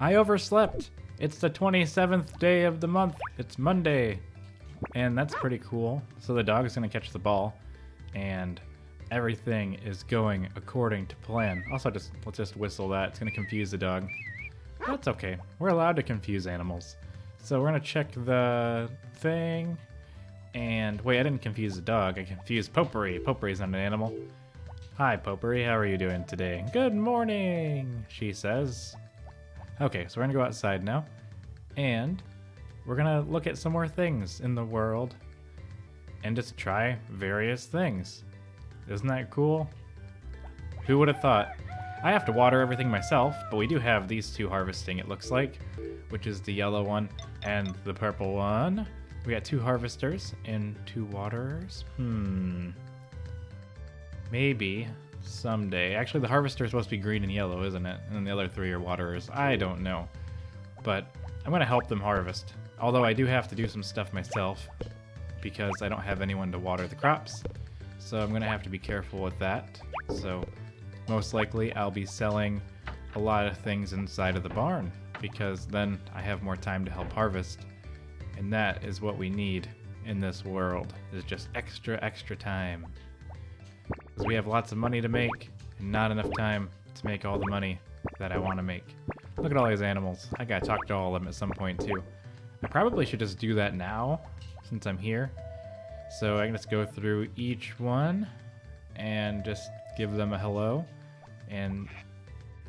I overslept. It's the 27th day of the month. It's Monday. And that's pretty cool. So the dog is going to catch the ball. And everything is going according to plan. Also, let's just whistle that. It's going to confuse the dog. That's okay. We're allowed to confuse animals. So we're going to check the thing. And wait, I didn't confuse the dog. I confused Potpourri. Potpourri's not an animal. Hi, Potpourri. How are you doing today? Good morning, she says. Okay, so we're going to go outside now. And we're going to look at some more things in the world. And just try various things. Isn't that cool? Who would have thought? I have to water everything myself, but we do have these two harvesting, it looks like, which is the yellow one and the purple one. We got 2 harvesters and 2 waterers. Maybe someday. Actually, the harvester is supposed to be green and yellow, isn't it? And then the other 3 are waterers. I don't know. But I'm going to help them harvest. Although I do have to do some stuff myself because I don't have anyone to water the crops. So I'm going to have to be careful with that. So most likely I'll be selling a lot of things inside of the barn because then I have more time to help harvest. And that is what we need in this world, is just extra time. Because we have lots of money to make and not enough time to make all the money that I want to make. Look at all these animals. I gotta talk to all of them at some point too. I probably should just do that now since I'm here. So I can just go through each one and just give them a hello and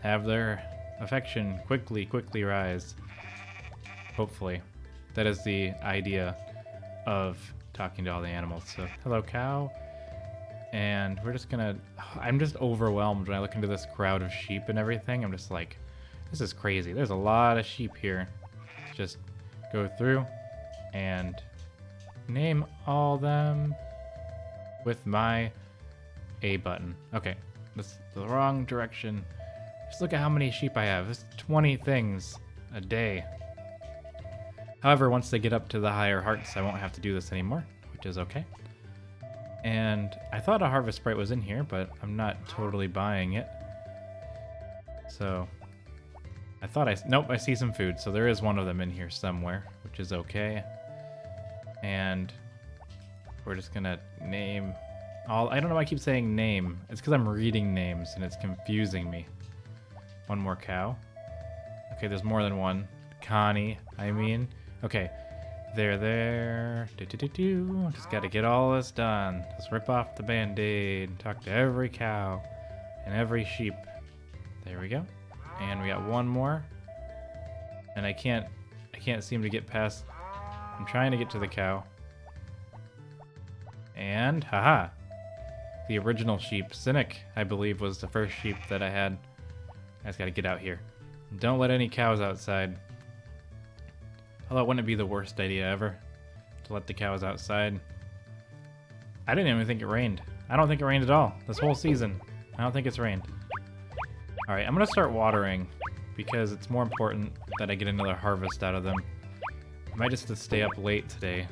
have their affection quickly rise. Hopefully. That is the idea of talking to all the animals. So, hello, cow. And we're just gonna... I'm just overwhelmed when I look into this crowd of sheep and everything. I'm just like, this is crazy. There's a lot of sheep here. Just go through and name all them with my A button. Okay, that's the wrong direction. Just look at how many sheep I have. It's 20 things a day. However, once they get up to the higher hearts, I won't have to do this anymore, which is okay. And I thought a harvest sprite was in here, but I'm not totally buying it. So I thought nope, I see some food. So there is one of them in here somewhere, which is okay. And we're just gonna name all, I don't know why I keep saying name. It's because I'm reading names and it's confusing me. One more cow. Okay, there's more than one. Connie, I mean. Okay, there. Just gotta get all this done. Just rip off the band-aid. Talk to every cow and every sheep. There we go. And we got one more. And I can't seem to get past. I'm trying to get to the cow. And haha. The original sheep, Cynic, I believe, was the first sheep that I had. I just gotta get out here. Don't let any cows outside. Although, wouldn't it be the worst idea ever to let the cows outside? I didn't even think it rained. I don't think it rained at all this whole season. I don't think it's rained. Alright, I'm gonna start watering because it's more important that I get another harvest out of them. I might just stay up late today.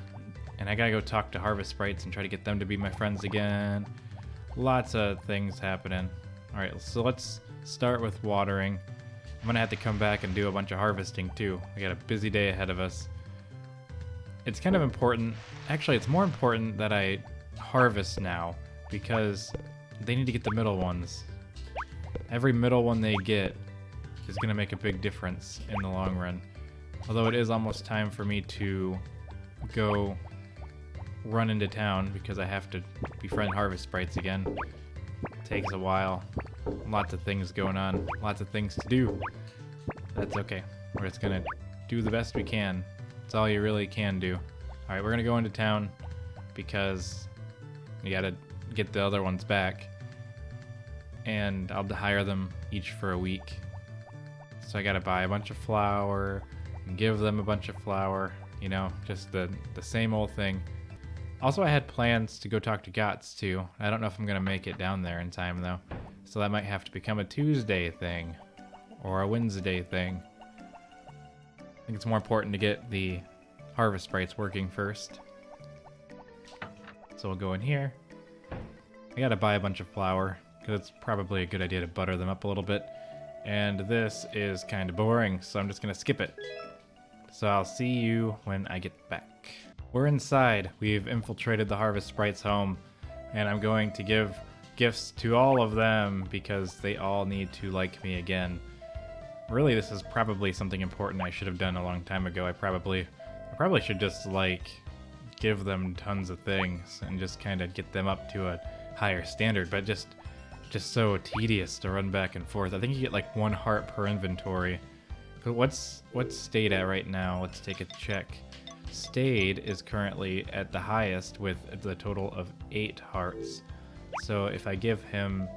And I gotta go talk to harvest sprites and try to get them to be my friends again. Lots of things happening. Alright, so let's start with watering. I'm gonna have to come back and do a bunch of harvesting too. We got a busy day ahead of us. It's kind of important. Actually, it's more important that I harvest now because they need to get the middle ones. Every middle one they get is gonna make a big difference in the long run. Although it is almost time for me to go run into town because I have to befriend harvest sprites again. It takes a while. Lots of things going on. Lots of things to do. That's okay. We're just gonna do the best we can. That's all you really can do. Alright, we're gonna go into town because we gotta get the other ones back. And I'll hire them each for a week. So I gotta buy a bunch of flour and give them a bunch of flour. You know, just the same old thing. Also, I had plans to go talk to Gots too. I don't know if I'm gonna make it down there in time though. So that might have to become a Tuesday thing or a Wednesday thing. I think it's more important to get the harvest sprites working first. So we'll go in here. I gotta buy a bunch of flour because it's probably a good idea to butter them up a little bit. And this is kind of boring, so I'm just gonna skip it. So I'll see you when I get back. We're inside. We've infiltrated the Harvest Sprite's home, and I'm going to give gifts to all of them because they all need to like me again. Really, this is probably something important I should have done a long time ago. I probably should just like give them tons of things and just kind of get them up to a higher standard, but just so tedious to run back and forth. I think you get like 1 heart per inventory. But what's Stade at right now? Let's take a check. Stade is currently at the highest with the total of 8 hearts. So if I give him,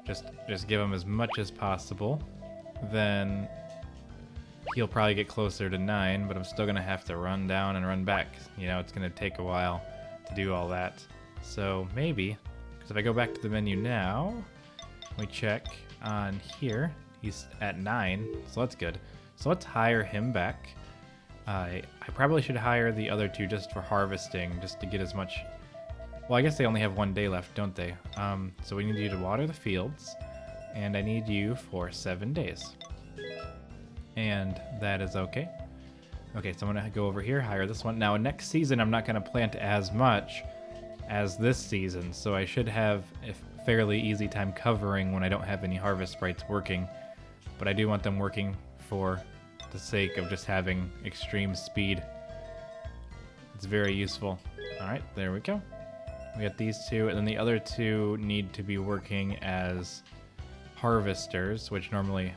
just give him as much as possible, then he'll probably get closer to 9, but I'm still gonna have to run down and run back. You know, it's gonna take a while to do all that. So maybe, because if I go back to the menu now, we check on here, he's at 9, so that's good. So let's hire him back. I probably should hire the other 2 just for harvesting, just to get as much. Well, I guess they only have 1 day left, don't they? So we need you to water the fields, and I need you for 7 days. And that is okay. Okay, so I'm gonna go over here, hire this one. Now, next season, I'm not gonna plant as much as this season, so I should have a fairly easy time covering when I don't have any Harvest Sprites working. But I do want them working for the sake of just having extreme speed. It's very useful. All right, there we go. We got these 2, and then the other 2 need to be working as harvesters, which normally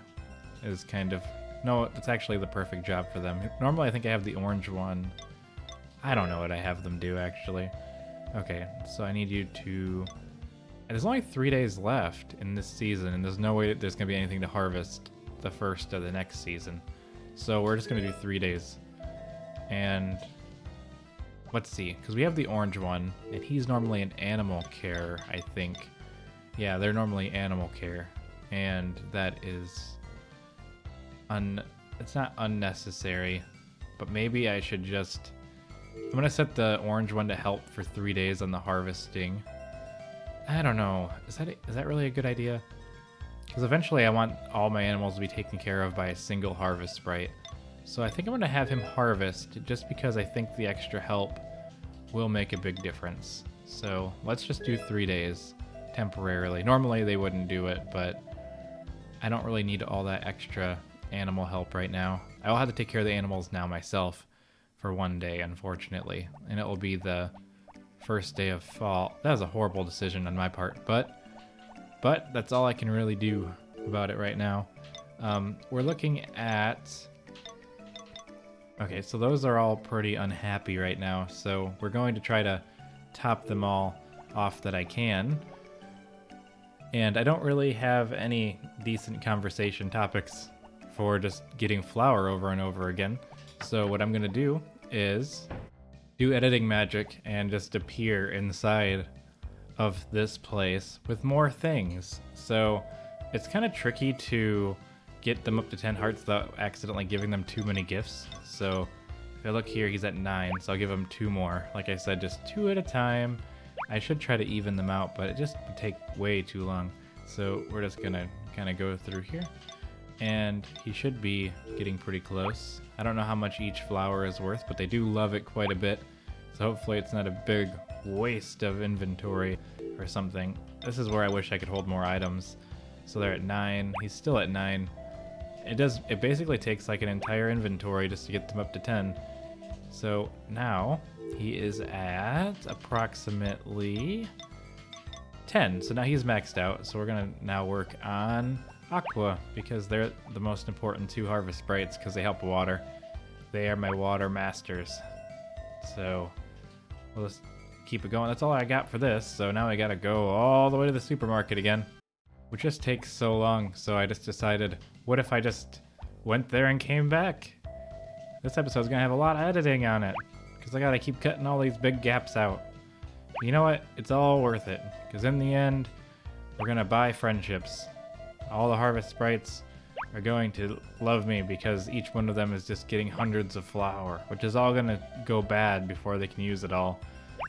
is kind of... No, it's actually the perfect job for them. Normally I think I have the orange one. I don't know what I have them do, actually. Okay, so I need you to... And there's only 3 days left in this season, and there's no way that there's going to be anything to harvest the first of the next season. So we're just going to do 3 days. And let's see, because we have the orange one, and he's normally an animal care, I think. Yeah, they're normally animal care, and that is... It's not unnecessary, but maybe I should just... I'm going to set the orange one to help for 3 days on the harvesting. I don't know. Is that really a good idea? Because eventually I want all my animals to be taken care of by a single Harvest Sprite. So I think I'm going to have him harvest just because I think the extra help will make a big difference. So let's just do 3 days temporarily. Normally they wouldn't do it, but I don't really need all that extra animal help right now. I will have to take care of the animals now myself for 1 day, unfortunately, and it will be the first day of fall. That was a horrible decision on my part, but that's all I can really do about it right now. We're looking at... Okay, so those are all pretty unhappy right now, so we're going to try to top them all off that I can. And I don't really have any decent conversation topics for just getting flour over and over again. So what I'm gonna do is do editing magic and just appear inside of this place with more things. So it's kind of tricky to get them up to 10 hearts without accidentally giving them too many gifts. So if I look here, he's at 9, so I'll give him 2 more. Like I said, just 2 at a time. I should try to even them out, but it just would take way too long. So we're just gonna kind of go through here. And he should be getting pretty close. I don't know how much each flower is worth, but they do love it quite a bit. So hopefully it's not a big waste of inventory or something. This is where I wish I could hold more items. So they're at 9. He's still at 9. It basically takes like an entire inventory just to get them up to 10. So now he is at approximately 10. So now he's maxed out. So we're gonna now work on Aqua, because they're the most important 2 Harvest Sprites because they help water. They are my water masters. So we'll just keep it going. That's all I got for this. So now I gotta go all the way to the supermarket again, which just takes so long. So I just decided, what if I just went there and came back? This episode's gonna have a lot of editing on it because I gotta keep cutting all these big gaps out. You know what? It's all worth it, because in the end, we're gonna buy friendships. All the Harvest Sprites are going to love me because each one of them is just getting hundreds of flour, which is all going to go bad before they can use it all,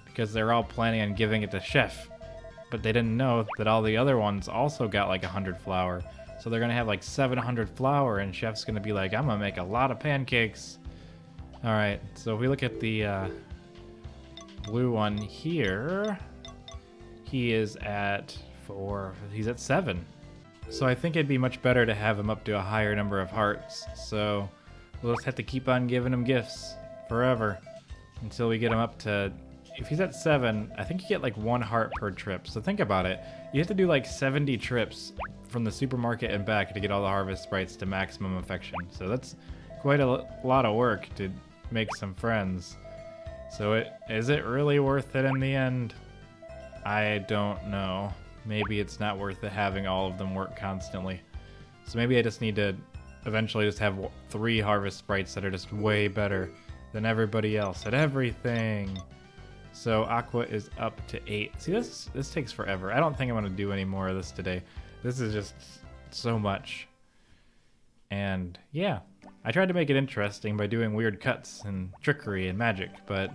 because they're all planning on giving it to Chef. But they didn't know that all the other ones also got like 100 flour, So they're gonna have like 700 flour, and Chef's gonna be like, I'm gonna make a lot of pancakes. All right, so if we look at the blue one here, he is at 4, he's at 7. So I think it'd be much better to have him up to a higher number of hearts. So we'll just have to keep on giving him gifts forever until we get him up to, if he's at 7, I think you get like 1 heart per trip. So think about it. You have to do like 70 trips from the supermarket and back to get all the harvest sprites to maximum affection. So that's quite a lot of work to make some friends. So is it really worth it in the end? I don't know. Maybe it's not worth it having all of them work constantly. So maybe I just need to eventually just have 3 harvest sprites that are just way better than everybody else at everything. So Aqua is up to 8. See, this takes forever. I don't think I'm going to do any more of this today. This is just so much. And yeah, I tried to make it interesting by doing weird cuts and trickery and magic, but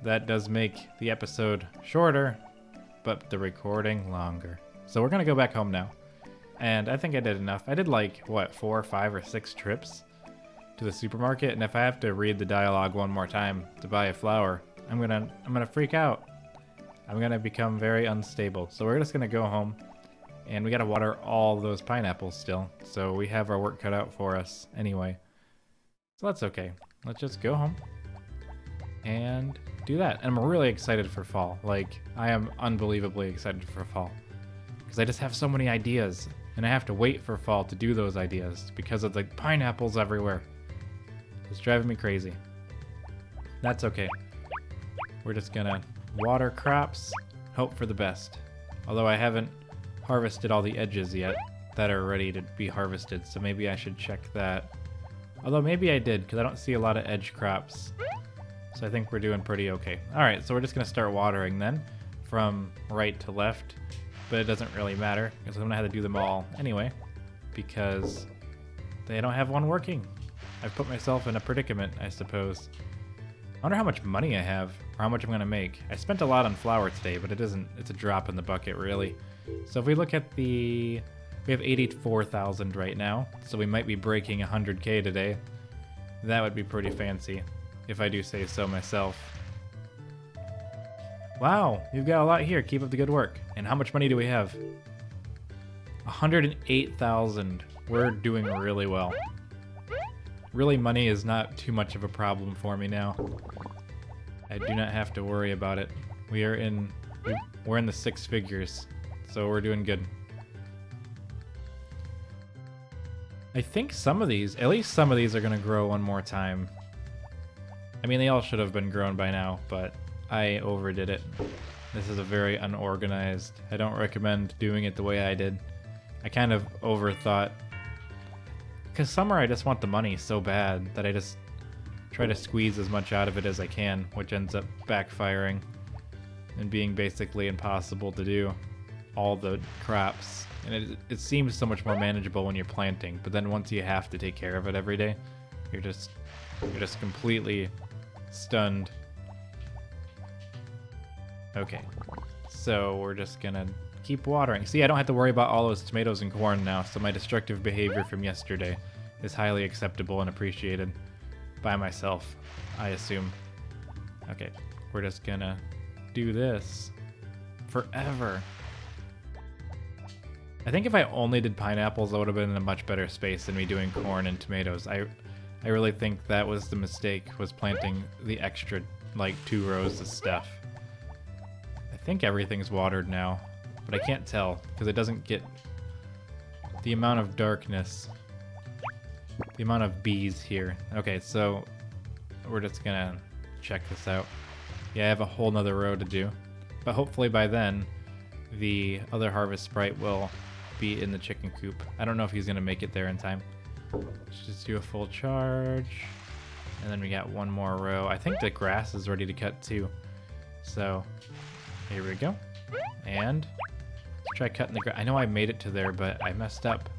that does make the episode shorter, but the recording longer. So we're gonna go back home now. And I think I did enough. I did like, what, 4, 5, or 6 trips to the supermarket, and if I have to read the dialogue one more time to buy a flower, I'm gonna freak out. I'm gonna become very unstable. So we're just gonna go home, and we gotta water all those pineapples still. So we have our work cut out for us anyway. So that's okay. Let's just go home and do that. And I'm really excited for fall. Like, I am unbelievably excited for fall because I just have so many ideas, and I have to wait for fall to do those ideas because of the pineapples everywhere. It's driving me crazy. That's okay. We're just gonna water crops, hope for the best. Although I haven't harvested all the edges yet that are ready to be harvested, so maybe I should check that. Although maybe I did, because I don't see a lot of edge crops. So I think we're doing pretty okay. Alright, so we're just going to start watering then, from right to left. But it doesn't really matter, because I'm going to have to do them all anyway, because they don't have one working. I've put myself in a predicament, I suppose. I wonder how much money I have, or how much I'm going to make. I spent a lot on flour today, but it's a drop in the bucket, really. So if we look at we have 84,000 right now, so we might be breaking 100k today. That would be pretty fancy, if I do say so myself. Wow, you've got a lot here. Keep up the good work. And how much money do we have? 108,000. We're doing really well. Really, money is not too much of a problem for me now. I do not have to worry about it. We're in the 6 figures, so we're doing good. I think some of these, at least some of these, are going to grow one more time. I mean, they all should have been grown by now, but I overdid it. This is a very unorganized. I don't recommend doing it the way I did. I kind of overthought. Because summer, I just want the money so bad that I just try to squeeze as much out of it as I can, which ends up backfiring and being basically impossible to do all the crops. And it seems so much more manageable when you're planting, but then once you have to take care of it every day, you're just completely stunned. Okay, so we're just gonna keep watering. See, I don't have to worry about all those tomatoes and corn now, so my destructive behavior from yesterday is highly acceptable and appreciated by myself, I assume. Okay, we're just gonna do this forever. I think if I only did pineapples, I would have been in a much better space than me doing corn and tomatoes. I really think that was the mistake, was planting the extra, like, 2 rows of stuff. I think everything's watered now, but I can't tell, because it doesn't get the amount of darkness, the amount of bees here. Okay, so we're just gonna check this out. Yeah, I have a whole nother row to do, but hopefully by then, the other harvest sprite will be in the chicken coop. I don't know if he's gonna make it there in time. Let's just do a full charge, and then we got one more row. I think the grass is ready to cut too, so here we go. And let's try cutting the grass. I know I made it to there, but I messed up.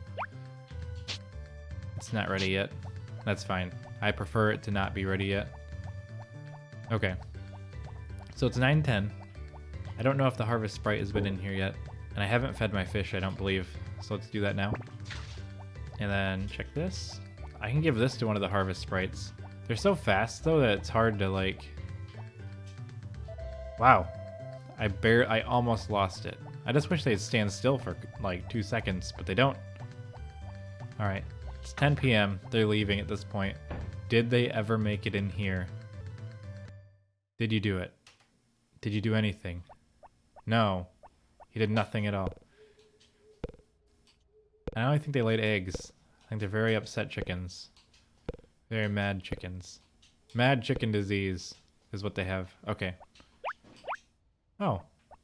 It's not ready yet. That's fine. I prefer it to not be ready yet. Okay, so it's 9:10. I don't know if the harvest sprite has been in here yet, and I haven't fed my fish, I don't believe. So let's do that now. And then check this. I can give this to one of the harvest sprites. They're so fast though that it's hard to like... Wow. I almost lost it. I just wish they'd stand still for like 2 seconds, but they don't. Alright. It's 10 p.m. They're leaving at this point. Did they ever make it in here? Did you do it? Did you do anything? No. He did nothing at all. I don't think they laid eggs. I think they're very upset chickens. Very mad chickens. Mad chicken disease is what they have. Okay. Oh,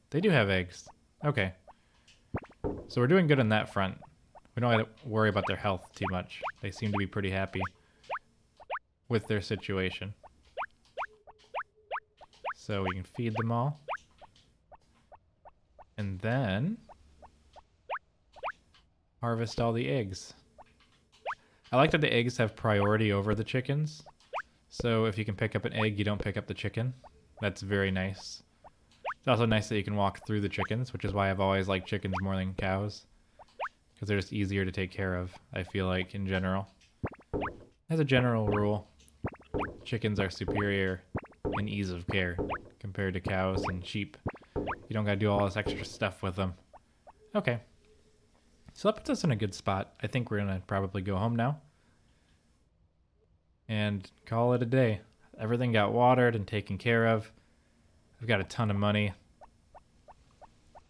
they do have eggs. Okay. So we're doing good on that front. We don't have to worry about their health too much. They seem to be pretty happy with their situation. So we can feed them all. And then harvest all the eggs. I like that the eggs have priority over the chickens. So if you can pick up an egg, you don't pick up the chicken. That's very nice. It's also nice that you can walk through the chickens, which is why I've always liked chickens more than cows. Because they're just easier to take care of, I feel like, in general. As a general rule, chickens are superior in ease of care compared to cows and sheep. You don't gotta do all this extra stuff with them. Okay. So that puts us in a good spot. I think we're gonna probably go home now. And call it a day. Everything got watered and taken care of. I've got a ton of money.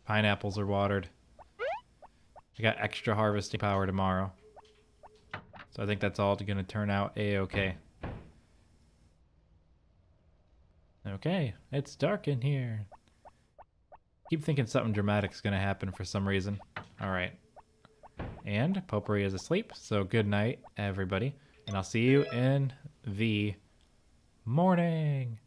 Pineapples are watered. I got extra harvesting power tomorrow. So I think that's all going to turn out a-okay. Okay, it's dark in here. Keep thinking something dramatic's going to happen for some reason. Alright. And Potpourri is asleep, so good night, everybody. And I'll see you in the morning.